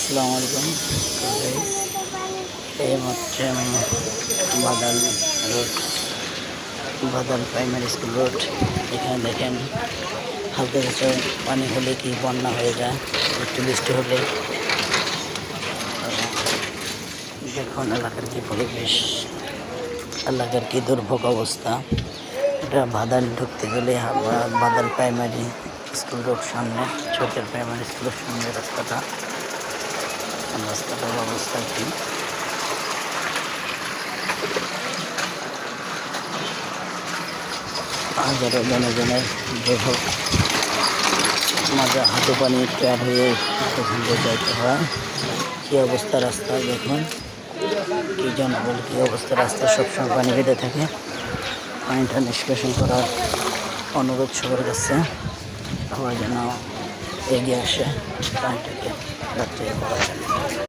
আসসালামু আলাইকুম গাইস। এই মাত্র আমি Badal road, Badal primary school road. এখানে দেখেন হালকা কিছু পানি হলে কি বন্যা হয়ে যায়, একটু বৃষ্টি হলে। দেখুন এলাকার কি পরিবেশ, এলাকার কি দুর্ভোগ অবস্থা। এটা বাদাল ঢুকতে গেলে আমরা বাদাল প্রাইমারি স্কুল রোড সামনে, ছোটের প্রাইমারি স্কুলের সামনে রাস্তাটার অবস্থা কি। হাজারো জনগণের দুর্ভোগ, মাঝে হাঁটু পানি ট্যার হয়ে এখান থেকে যাইতে হয়। কী অবস্থা রাস্তা দেখুন, কী জনবল, কী অবস্থা রাস্তা, সবসময় পানি বেঁধে থাকে। পানিটা নিষ্কাশন করার অনুরোধ সবার কাছে, সবাই যেন এগিয়ে আসে পানিটাকে রাত্রে করা যায়।